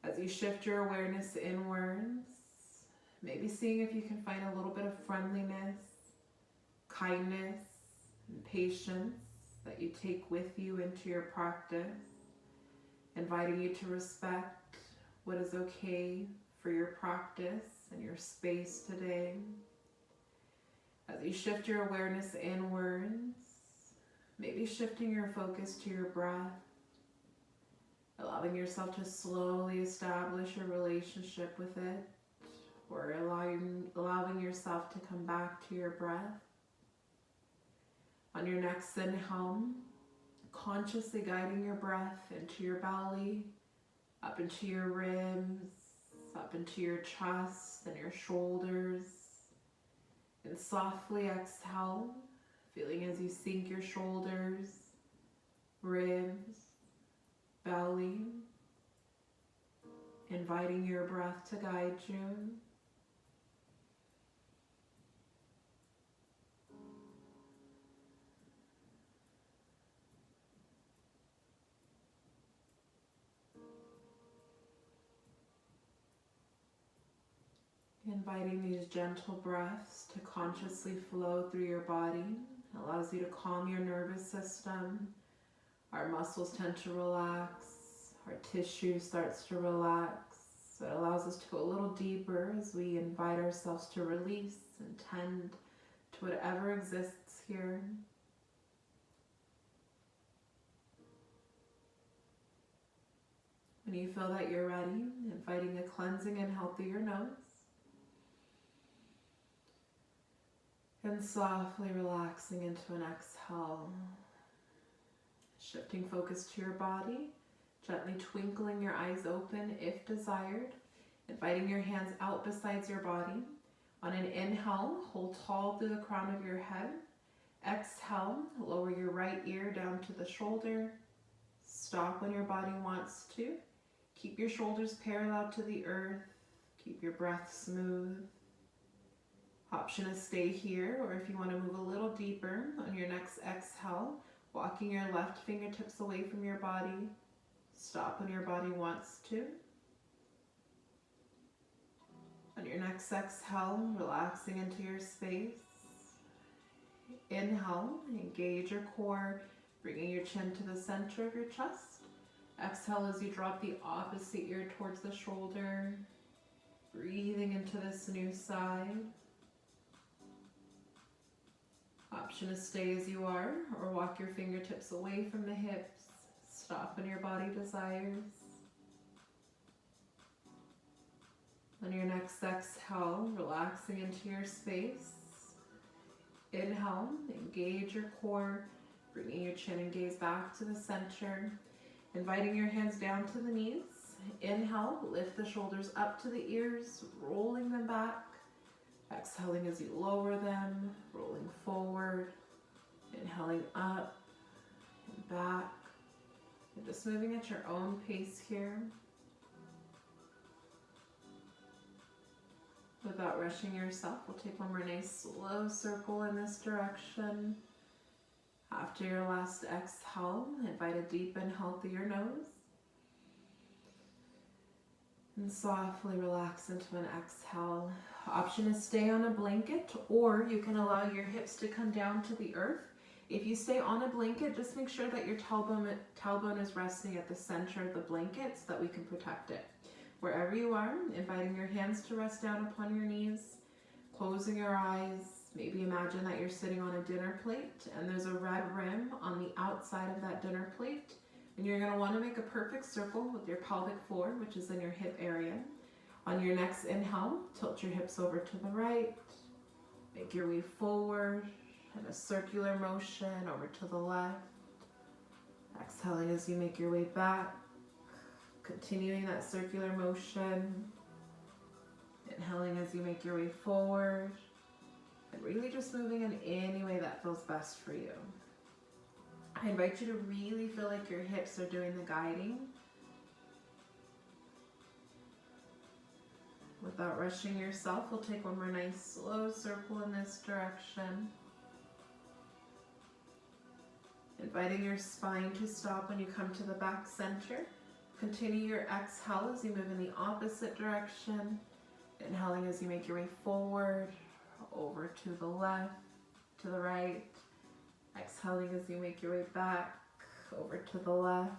As you shift your awareness inwards, maybe seeing if you can find a little bit of friendliness, kindness, and patience that you take with you into your practice, inviting you to respect what is okay for your practice and your space today. As you shift your awareness inwards, maybe shifting your focus to your breath, allowing yourself to slowly establish a relationship with it, or allowing yourself to come back to your breath. On your next inhale, consciously guiding your breath into your belly, up into your ribs, up into your chest and your shoulders. And softly exhale, feeling as you sink your shoulders, ribs, belly, inviting your breath to guide you. Inviting these gentle breaths to consciously flow through your body allows you to calm your nervous system. Our muscles tend to relax, our tissue starts to relax. So it allows us to go a little deeper as we invite ourselves to release and tend to whatever exists here. When you feel that you're ready, inviting a cleansing and healthier nose. And softly relaxing into an exhale. Shifting focus to your body, gently twinkling your eyes open if desired. Inviting your hands out besides your body. On an inhale, hold tall through the crown of your head. Exhale, lower your right ear down to the shoulder. Stop when your body wants to. Keep your shoulders parallel to the earth. Keep your breath smooth. Option is stay here, or if you want to move a little deeper on your next exhale, walking your left fingertips away from your body. Stop when your body wants to. On your next exhale, relaxing into your space. Inhale, engage your core, bringing your chin to the center of your chest. Exhale as you drop the opposite ear towards the shoulder, breathing into this new side. Option is stay as you are, or walk your fingertips away from the hips. Stop when your body desires. On your next exhale, relaxing into your space. Inhale, engage your core, bringing your chin and gaze back to the center. Inviting your hands down to the knees. Inhale, lift the shoulders up to the ears, rolling them back. Exhaling as you lower them, rolling forward, inhaling up and back, and just moving at your own pace here. Without rushing yourself, we'll take one more nice slow circle in this direction. After your last exhale, invite a deep and healthier nose. And softly relax into an exhale. Option is stay on a blanket, or you can allow your hips to come down to the earth. If you stay on a blanket, just make sure that your tailbone is resting at the center of the blanket so that we can protect it. Wherever you are, inviting your hands to rest down upon your knees, closing your eyes. Maybe imagine that you're sitting on a dinner plate and there's a red rim on the outside of that dinner plate. And you're going to want to make a perfect circle with your pelvic floor, which is in your hip area. On your next inhale, tilt your hips over to the right. Make your way forward in a circular motion over to the left. Exhaling as you make your way back. Continuing that circular motion. Inhaling as you make your way forward. And really just moving in any way that feels best for you. I invite you to really feel like your hips are doing the guiding. Without rushing yourself, we'll take one more nice slow circle in this direction. Inviting your spine to stop when you come to the back center. Continue your exhale as you move in the opposite direction. Inhaling as you make your way forward, over to the left, to the right. Exhaling as you make your way back, over to the left.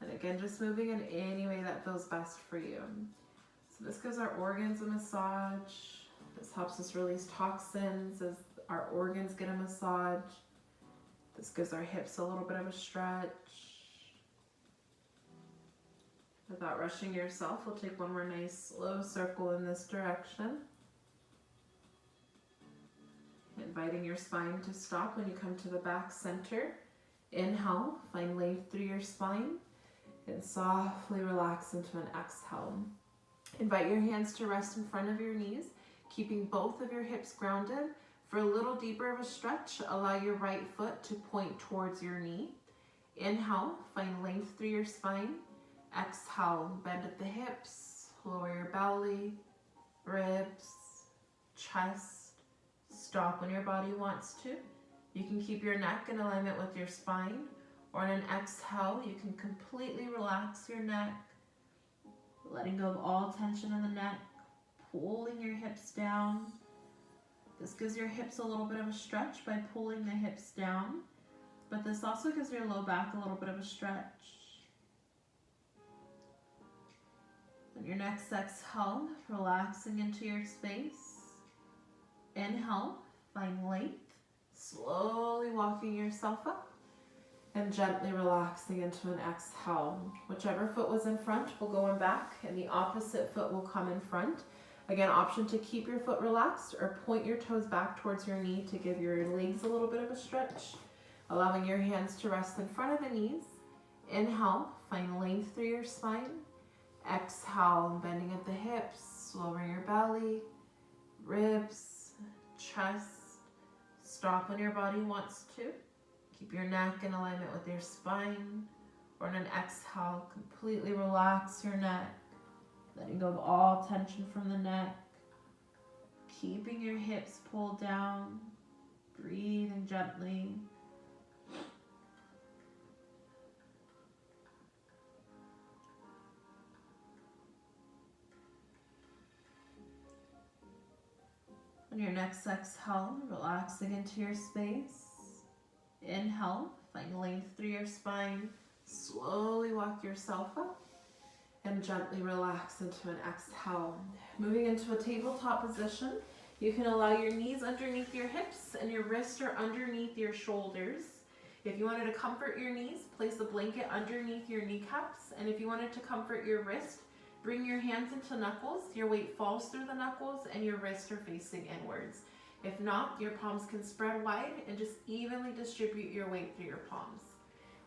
And again, just moving in any way that feels best for you. So this gives our organs a massage. This helps us release toxins as our organs get a massage. This gives our hips a little bit of a stretch. Without rushing yourself, we'll take one more nice slow circle in this direction. Inviting your spine to stop when you come to the back center. Inhale, find length through your spine, and softly relax into an exhale. Invite your hands to rest in front of your knees, keeping both of your hips grounded. For a little deeper of a stretch, allow your right foot to point towards your knee. Inhale, find length through your spine. Exhale, bend at the hips, lower your belly, ribs, chest. Stop when your body wants to. You can keep your neck in alignment with your spine, or in an exhale, you can completely relax your neck, letting go of all tension in the neck, pulling your hips down. This gives your hips a little bit of a stretch by pulling the hips down, but this also gives your low back a little bit of a stretch. On your next exhale, relaxing into your space. Inhale, find length, slowly walking yourself up, and gently relaxing into an exhale. Whichever foot was in front will go in back, and the opposite foot will come in front. Again, option to keep your foot relaxed or point your toes back towards your knee to give your legs a little bit of a stretch, allowing your hands to rest in front of the knees. Inhale, find length through your spine. Exhale, bending at the hips, lowering your belly, ribs, chest. Stop when your body wants to. Keep your neck in alignment with your spine. Or in an exhale, completely relax your neck, letting go of all tension from the neck. Keeping your hips pulled down. Breathing gently. On your next exhale, relaxing into your space. Inhale, find length through your spine. Slowly walk yourself up and gently relax into an exhale. Moving into a tabletop position, you can allow your knees underneath your hips and your wrists are underneath your shoulders. If you wanted to comfort your knees, place a blanket underneath your kneecaps. And if you wanted to comfort your wrist, bring your hands into knuckles. Your weight falls through the knuckles and your wrists are facing inwards. If not, your palms can spread wide and just evenly distribute your weight through your palms.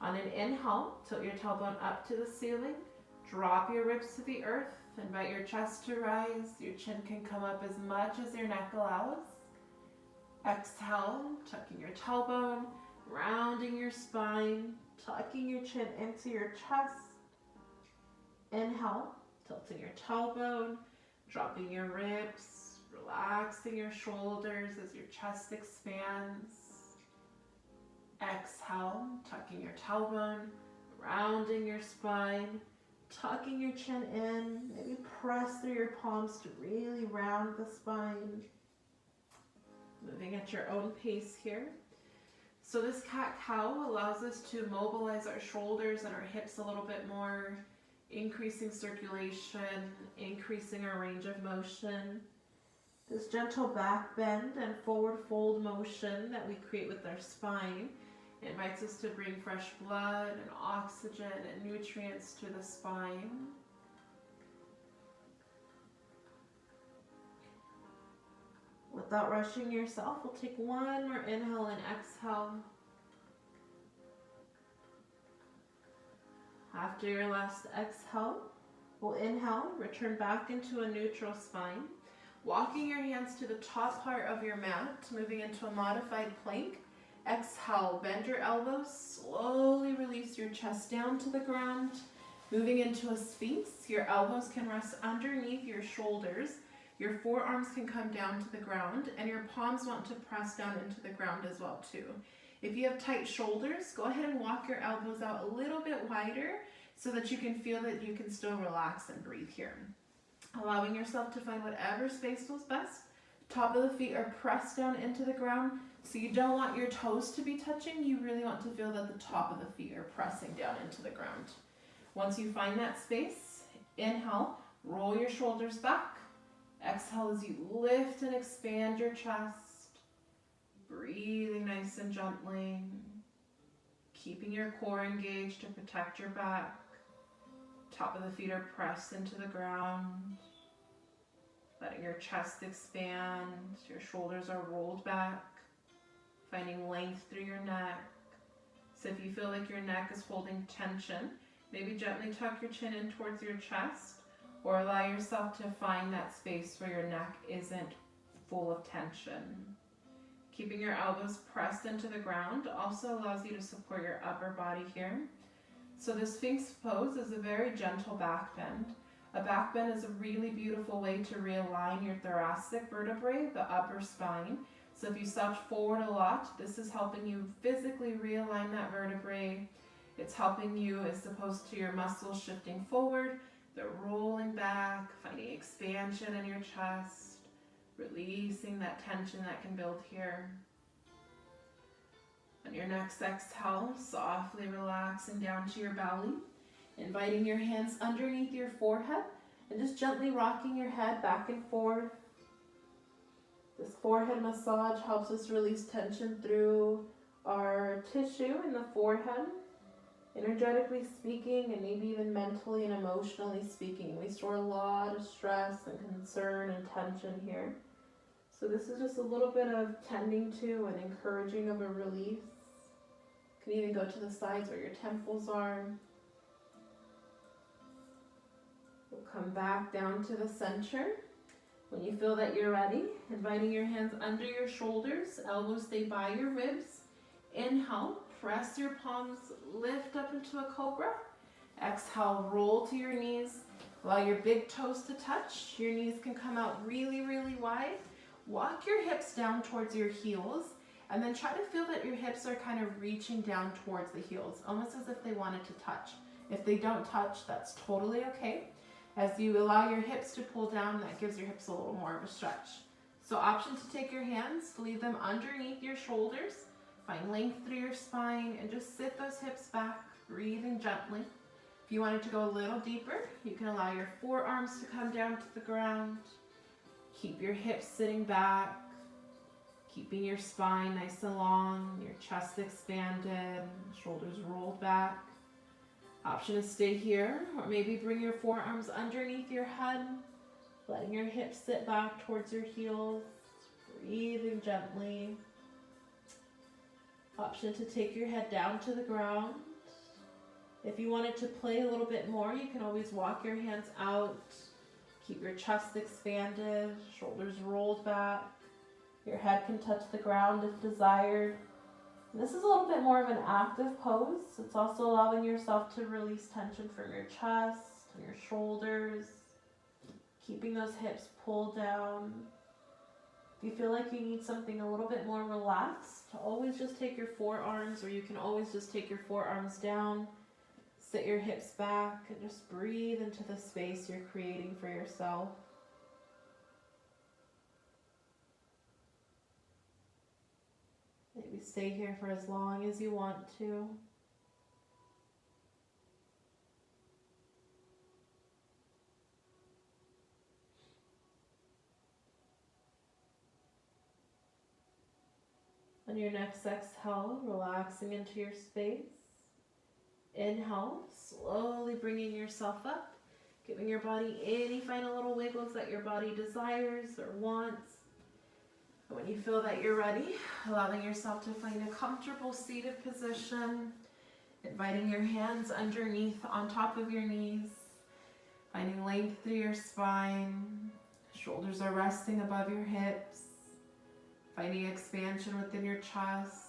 On an inhale, tilt your tailbone up to the ceiling. Drop your ribs to the earth. Invite your chest to rise. Your chin can come up as much as your neck allows. Exhale, tucking your tailbone, rounding your spine, tucking your chin into your chest. Inhale, tilting your tailbone, dropping your ribs, relaxing your shoulders as your chest expands. Exhale, tucking your tailbone, rounding your spine, tucking your chin in, maybe press through your palms to really round the spine. Moving at your own pace here. So this cat-cow allows us to mobilize our shoulders and our hips a little bit more, increasing circulation, increasing our range of motion. This gentle back bend and forward fold motion that we create with our spine invites us to bring fresh blood and oxygen and nutrients to the spine. Without rushing yourself, we'll take one more inhale and exhale. After your last exhale, we'll inhale, return back into a neutral spine. Walking your hands to the top part of your mat, moving into a modified plank. Exhale, bend your elbows, slowly release your chest down to the ground. Moving into a sphinx, your elbows can rest underneath your shoulders. Your forearms can come down to the ground, and your palms want to press down into the ground as well too. If you have tight shoulders, go ahead and walk your elbows out a little bit wider so that you can feel that you can still relax and breathe here. Allowing yourself to find whatever space feels best. Top of the feet are pressed down into the ground, so you don't want your toes to be touching. You really want to feel that the top of the feet are pressing down into the ground. Once you find that space, inhale, roll your shoulders back. Exhale as you lift and expand your chest. Breathing nice and gently. Keeping your core engaged to protect your back. Top of the feet are pressed into the ground. Letting your chest expand. Your shoulders are rolled back. Finding length through your neck. So if you feel like your neck is holding tension, maybe gently tuck your chin in towards your chest, or allow yourself to find that space where your neck isn't full of tension. Keeping your elbows pressed into the ground also allows you to support your upper body here. So the Sphinx pose is a very gentle back bend. A back bend is a really beautiful way to realign your thoracic vertebrae, the upper spine. So if you slouch forward a lot, this is helping you physically realign that vertebrae. It's helping you as opposed to your muscles shifting forward, they're rolling back, finding expansion in your chest, releasing that tension that can build here. On your next exhale, softly relaxing down to your belly, inviting your hands underneath your forehead and just gently rocking your head back and forth. This forehead massage helps us release tension through our tissue in the forehead. Energetically speaking, and maybe even mentally and emotionally speaking, we store a lot of stress and concern and tension here. So this is just a little bit of tending to and encouraging of a release. You can even go to the sides where your temples are. We'll come back down to the center. When you feel that you're ready, inviting your hands under your shoulders, elbows stay by your ribs. Inhale, press your palms, lift up into a cobra. Exhale, roll to your knees. Allow your big toes to touch. Your knees can come out really, really wide. Walk your hips down towards your heels, and then try to feel that your hips are kind of reaching down towards the heels, almost as if they wanted to touch. If they don't touch, that's totally okay. As you allow your hips to pull down, that gives your hips a little more of a stretch. So option to take your hands, leave them underneath your shoulders, find length through your spine, and just sit those hips back, breathing gently. If you wanted to go a little deeper, you can allow your forearms to come down to the ground. Keep your hips sitting back, keeping your spine nice and long, your chest expanded, shoulders rolled back. Option is stay here, or maybe bring your forearms underneath your head, letting your hips sit back towards your heels, breathing gently. Option to take your head down to the ground. If you wanted to play a little bit more, you can always walk your hands out, keep your chest expanded, shoulders rolled back. Your head can touch the ground if desired. This is a little bit more of an active pose. It's also allowing yourself to release tension from your chest and your shoulders, keeping those hips pulled down. If you feel like you need something a little bit more relaxed, always just take your forearms, or you can always just take your forearms down, sit your hips back, and just breathe into the space you're creating for yourself. Maybe stay here for as long as you want to. On your next exhale, relaxing into your space. Inhale, slowly bringing yourself up, giving your body any final little wiggles that your body desires or wants. And when you feel that you're ready, allowing yourself to find a comfortable seated position, inviting your hands underneath on top of your knees, finding length through your spine, shoulders are resting above your hips, finding expansion within your chest,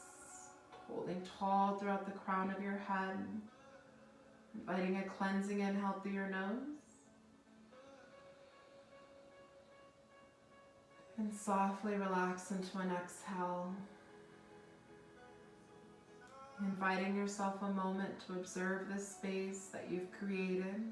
holding tall throughout the crown of your head, inviting a cleansing inhale through your nose, and softly relax into an exhale. Inviting yourself a moment to observe this space that you've created.